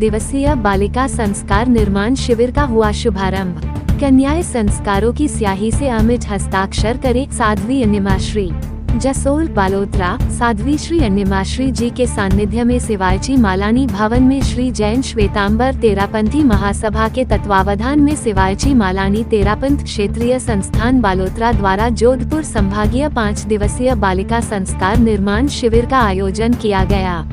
दिवसीय बालिका संस्कार निर्माण शिविर का हुआ शुभारंभ। कन्याएं संस्कारों की स्याही से अमिट हस्ताक्षर करें। साध्वी अन्यमाश्री जसोल बालोतरा। साध्वी श्री अन्यमाश्री जी के सानिध्य में शिवायची मालानी भवन में श्री जैन श्वेतांबर तेरापंथी महासभा के तत्वावधान में शिवायची मालानी तेरापंथ क्षेत्रीय संस्थान बालोतरा द्वारा जोधपुर संभागीय 5 दिवसीय बालिका संस्कार निर्माण शिविर का आयोजन किया गया।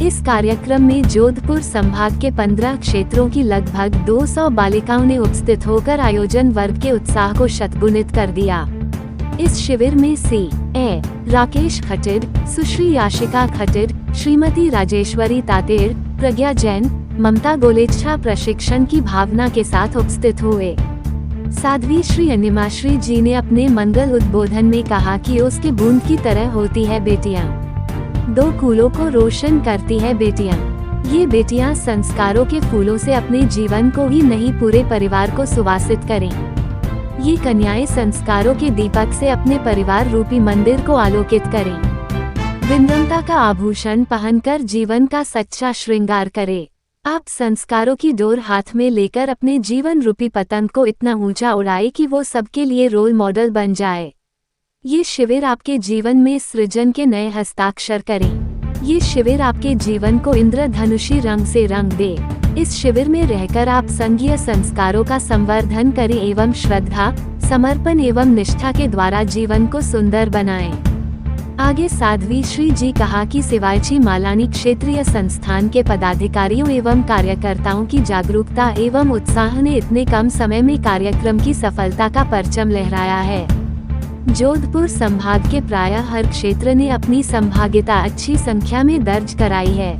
इस कार्यक्रम में जोधपुर संभाग के 15 क्षेत्रों की लगभग 200 बालिकाओं ने उपस्थित होकर आयोजन वर्ग के उत्साह को शतगुणित कर दिया। इस शिविर में C.A. राकेश खटिड, सुश्री याशिका खटिड, श्रीमती राजेश्वरी तातेर, प्रज्ञा जैन, ममता गोलेच्छा प्रशिक्षण की भावना के साथ उपस्थित हुए। साध्वी श्री अन्यमाश्री जी ने अपने मंगल उद्बोधन में कहा कि उसके बूंद की तरह होती है बेटियां, 2 कुलों को रोशन करती है बेटियां। ये बेटियां संस्कारों के फूलों से अपने जीवन को ही नहीं पूरे परिवार को सुवासित करें। ये कन्याएं संस्कारों के दीपक से अपने परिवार रूपी मंदिर को आलोकित करें। विनम्रता का आभूषण पहनकर जीवन का सच्चा श्रृंगार करें। आप संस्कारों की डोर हाथ में लेकर अपने जीवन रूपी पतंग को इतना ऊंचा उड़ाए कि वो सबके लिए रोल मॉडल बन जाए। ये शिविर आपके जीवन में सृजन के नए हस्ताक्षर करें। ये शिविर आपके जीवन को इंद्रधनुषी रंग से रंग दे। इस शिविर में रहकर आप संघीय संस्कारों का संवर्धन करें एवं श्रद्धा, समर्पण एवं निष्ठा के द्वारा जीवन को सुंदर बनाएं। आगे साध्वी श्री जी कहा कि शिवायची मालानी क्षेत्रीय संस्थान के पदाधिकारियों एवं कार्यकर्ताओं की जागरूकता एवं उत्साह ने इतने कम समय में कार्यक्रम की सफलता का परचम लहराया है। जोधपुर संभाग के प्रायः हर क्षेत्र ने अपनी संभाव्यता अच्छी संख्या में दर्ज कराई है।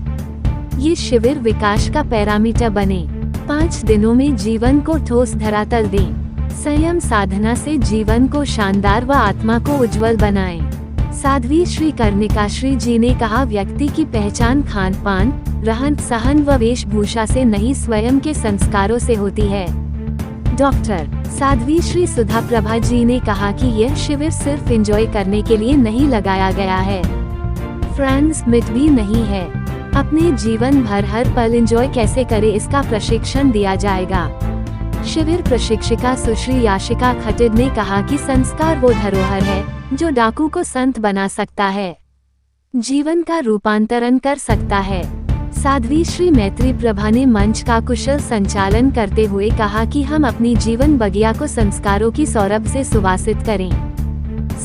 ये शिविर विकास का पैरामीटर बने। 5 दिनों में जीवन को ठोस धरातल दें। संयम साधना से जीवन को शानदार व आत्मा को उज्जवल बनाएं। साध्वी श्री कर्णिकाश्री जी ने कहा, व्यक्ति की पहचान खान पान, रहन सहन व वेशभूषा से नहीं स्वयं के संस्कारों से होती है। डॉक्टर साध्वी श्री सुधा प्रभा जी ने कहा कि यह शिविर सिर्फ एंजॉय करने के लिए नहीं लगाया गया है, फ्रेंड्स मिट भी नहीं है। अपने जीवन भर हर पल एंजॉय कैसे करें इसका प्रशिक्षण दिया जाएगा। शिविर प्रशिक्षिका सुश्री याशिका खटिड ने कहा कि संस्कार वो धरोहर है जो डाकू को संत बना सकता है, जीवन का रूपांतरण कर सकता है। साध्वी श्री मैत्री प्रभा ने मंच का कुशल संचालन करते हुए कहा कि हम अपनी जीवन बगिया को संस्कारों की सौरभ से सुवासित करें।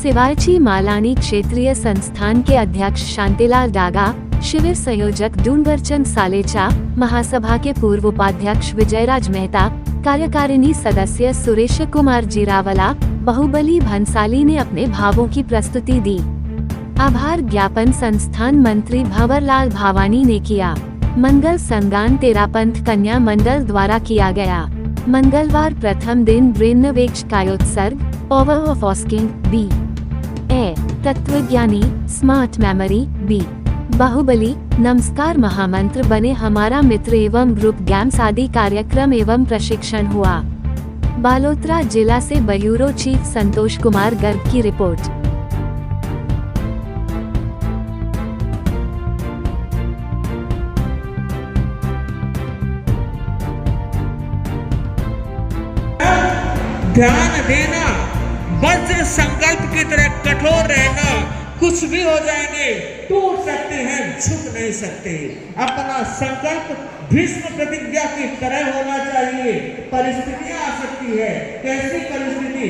शिवायची मालानी क्षेत्रीय संस्थान के अध्यक्ष शांतिलाल डागा, शिविर संयोजक डूंगरचंद सालेचा, महासभा के पूर्व उपाध्यक्ष विजयराज मेहता, कार्यकारिणी सदस्य सुरेश कुमार जीरावला, बाहुबली भंसाली ने अपने भावों की प्रस्तुति दी। आभार ज्ञापन संस्थान मंत्री भंवरलाल भावानी ने किया। मंगल संगान तेरापंथ कन्या मंडल द्वारा किया गया। मंगलवार प्रथम दिन ब्रेनवेक्ष कायोत्सर्ग, पावर ऑफ आस्किंग B.A. तत्वज्ञानी, स्मार्ट मेमोरी B. बाहुबली, नमस्कार महामंत्र बने हमारा मित्र एवं ग्रुप गेम्स आदि कार्यक्रम एवं प्रशिक्षण हुआ। बालोतरा जिला से ब्यूरो चीफ संतोष कुमार गर्ग की रिपोर्ट। ध्यान देना, वज्र संकल्प की तरह कठोर रहना। कुछ भी हो जाएंगे, टूट सकते हैं, झुक नहीं सकते। अपना संकल्प भीष्म प्रतिज्ञा की तरह होना चाहिए। परिस्थितियां आ सकती है, कैसी परिस्थिति,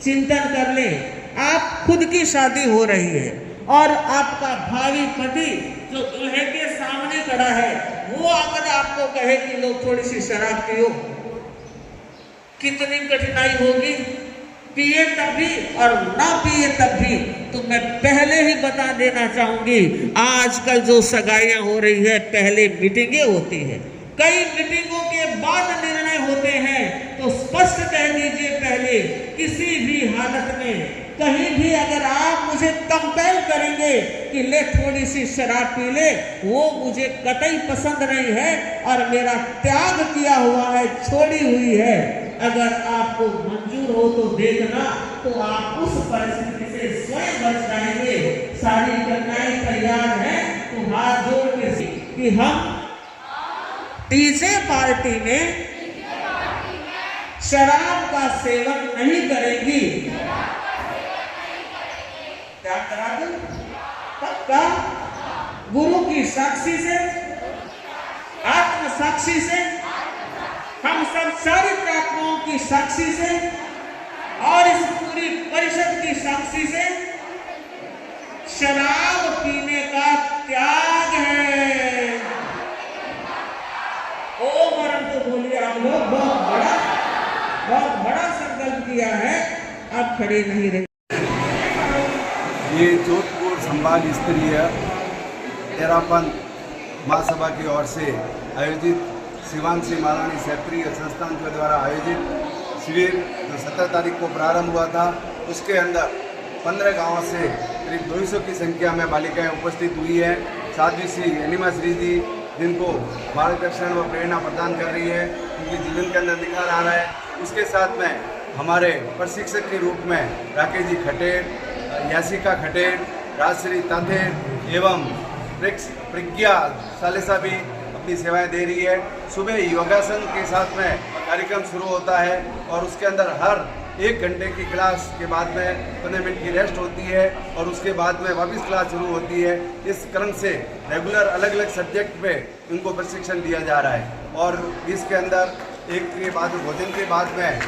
चिंतन कर ले। आप खुद की शादी हो रही है और आपका भावी पति जो दूल्हे के सामने खड़ा है, वो अगर आपको कहे कि लोग थोड़ी सी शराब पियो, कितनी कठिनाई होगी। पिए तब भी और ना पिए तब भी। तो मैं पहले ही बता देना चाहूंगी, आजकल जो सगाइयां हो रही है, पहले मीटिंगें होती है, कई मीटिंगों के बाद निर्णय होते हैं। तो स्पष्ट कह दीजिए पहले, किसी भी हालत में कहीं भी अगर आप मुझे कंपेल करेंगे कि ले थोड़ी सी शराब पी ले, वो मुझे कतई पसंद नहीं है और मेरा त्याग किया हुआ है, छोड़ी हुई है। अगर आपको मंजूर हो तो देखना, तो आप उस परिस्थिति से स्वयं बच जाएंगे। सारी कन्याएं तैयार हैं तो हाथ जोड़ के कि हम डीजे पार्टी में शराब का सेवन नहीं करेंगी। क्या करा दूं? पक्का गुरु की साक्षी से, आत्म साक्षी से, हम सब चारित्र आत्माओं की साक्षी से और इस पूरी परिषद की साक्षी से शराब पीने का त्याग है। ओम अनंत बोलिए आप लोग। बहुत बड़ा संकल्प किया है। आप खड़े नहीं रहे। ये जोधपुर संभाग स्तरीय तेरापन महासभा की ओर से आयोजित शिवांशी मालानी क्षेत्रीय संस्थान के द्वारा आयोजित शिविर जो 17 तारीख को प्रारंभ हुआ था, उसके अंदर 15 गांवों से करीब 200 की संख्या में बालिकाएं उपस्थित हुई है। साध्वी श्री अनिमा श्री जी जिनको मार्गदर्शन व प्रेरणा प्रदान कर रही है, उनके जीवन के अंदर निखार आ रहा है। उसके साथ में हमारे प्रशिक्षक के रूप में राकेश जी खटेर, यासिका खटेर, राजश्री ताथेर एवं प्रज्ञा सालेसा भी अपनी सेवाएं दे रही है। सुबह योगासन के साथ में कार्यक्रम शुरू होता है और उसके अंदर हर 1 घंटे की क्लास के बाद में 15 मिनट की रेस्ट होती है और उसके बाद में वापस क्लास शुरू होती है। इस क्रम से रेगुलर अलग अलग सब्जेक्ट पे उनको प्रशिक्षण दिया जा रहा है और इसके अंदर एक के बाद भोजन के बाद में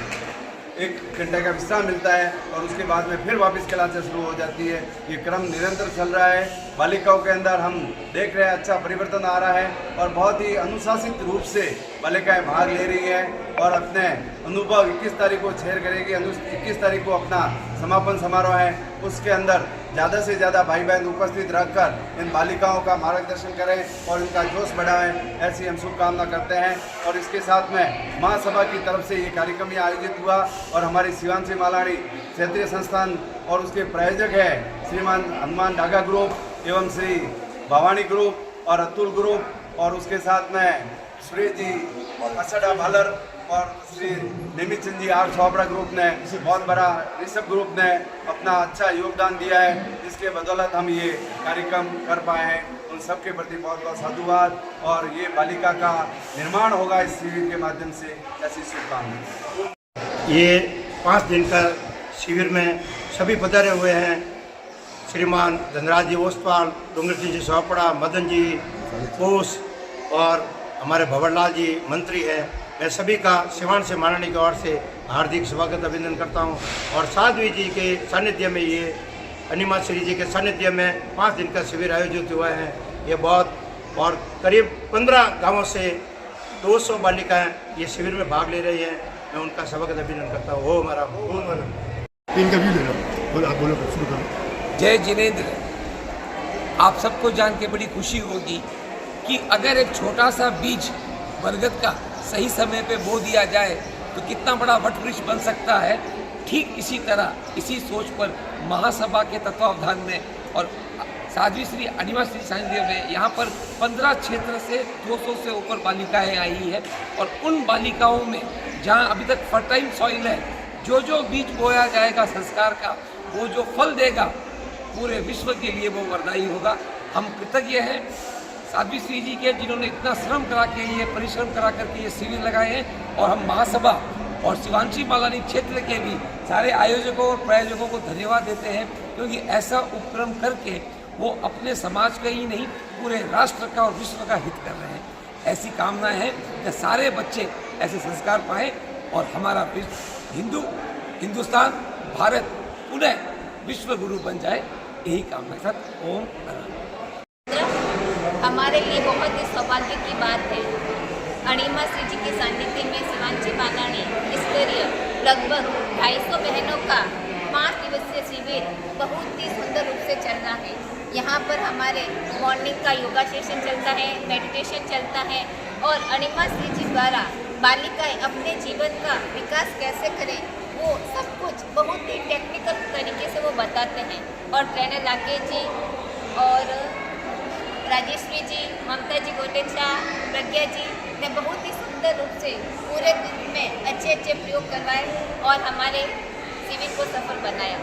1 घंटे का विश्राम मिलता है और उसके बाद में फिर वापस क्लासेस शुरू हो जाती है। ये क्रम निरंतर चल रहा है। बालिकाओं के अंदर हम देख रहे हैं अच्छा परिवर्तन आ रहा है और बहुत ही अनुशासित रूप से बालिकाएं भाग ले रही हैं और अपने अनुभव 21 तारीख को शेयर करेगी। 21 तारीख को अपना समापन समारोह है, उसके अंदर ज़्यादा से ज़्यादा भाई बहन उपस्थित रखकर इन बालिकाओं का मार्गदर्शन करें और इनका जोश बढ़ाएं, ऐसी हम शुभकामना करते हैं। और इसके साथ में महासभा की तरफ से ये कार्यक्रम आयोजित हुआ और हमारी शिवांशी मालानी क्षेत्रीय संस्थान और उसके प्रायोजक है श्रीमान हनुमान डागा ग्रुप एवं श्री भवानी ग्रुप और अतुल ग्रुप और उसके साथ में श्री जी असड़ा भालर और श्री निमित चंद जी आर चोपड़ा ग्रुप ने बहुत बड़ा ऋषभ ग्रुप ने अपना अच्छा योगदान दिया है, जिसके बदौलत हम ये कार्यक्रम कर पाए हैं। उन सबके प्रति बहुत बहुत साधुवाद और ये बालिका का निर्माण होगा इस शिविर के माध्यम से, ऐसी शुभकामनाएं। ये 5 दिन का शिविर में सभी पधारे हुए हैं। श्रीमान धनराज जी ओसवाल, डूंगर सिंह जी चोपड़ा, मदन जी बोस और हमारे भंवरलाल जी मंत्री हैं। मैं सभी का शिवांशी मालानी की ओर से हार्दिक स्वागत अभिनंदन करता हूं और साध्वी जी के सानिध्य में ये अनिमा श्री जी के सानिध्य में 5 दिन का शिविर आयोजित हुआ है। ये बहुत और करीब 15 गांवों से 200 बालिकाएं ये शिविर में भाग ले रही हैं। मैं उनका स्वागत अभिनंदन करता हूँ। हो हमारा इनका व्यू ले लो, आप बोलो, शुरू करो। जय जिनेंद्र। आप सबको जान के बड़ी खुशी होगी कि अगर एक छोटा सा बीज बरगद का सही समय पे बो दिया जाए तो कितना बड़ा वटवृक्ष बन सकता है। ठीक इसी तरह इसी सोच पर महासभा के तत्वावधान में और साध्वी श्री अनिमा श्री सानिध्य में यहाँ पर 15 क्षेत्र से 200 से ऊपर बालिकाएं आई है और उन बालिकाओं में जहाँ अभी तक फर्टाइल सॉइल है, जो बीज बोया जाएगा संस्कार का, वो जो फल देगा पूरे विश्व के लिए वो वरदायी होगा। हम कृतज्ञ हैं साध्वी श्री जी के, जिन्होंने इतना श्रम करा के ये परिश्रम करा करके ये शिविर लगाए हैं और हम महासभा और शिवांशी मालानी क्षेत्र के भी सारे आयोजकों और प्रायोजकों को धन्यवाद देते हैं, क्योंकि ऐसा उपक्रम करके वो अपने समाज का ही नहीं पूरे राष्ट्र का और विश्व का हित कर रहे हैं। ऐसी कामना है कि सारे बच्चे ऐसे संस्कार पाएं और हमारा हिंदुस्तान भारत पुनः विश्व गुरु बन जाए, यही कामना के साथ ओम नमः। हमारे लिए बहुत ही सौभाग्य की बात है अनिमा श्री जी के सानिध्य में शिवांशी मालानी स्तरीय लगभग 250 बहनों का 5 दिवसीय शिविर बहुत ही सुंदर रूप से चल रहा है। यहाँ पर हमारे मॉर्निंग का योगा सेशन चलता है, मेडिटेशन चलता है और अनिमा श्री जी द्वारा बालिकाएं अपने जीवन का विकास कैसे करें वो सब कुछ बहुत ही टेक्निकल तरीके से वो बताते हैं। और ट्रेनर राकेश जी और राजेश्वरी जी, ममता जी गोटेचा, प्रज्ञा जी ने बहुत ही सुंदर रूप से पूरे दिन में अच्छे प्रयोग करवाए और हमारे शिविर को सफल बनाया।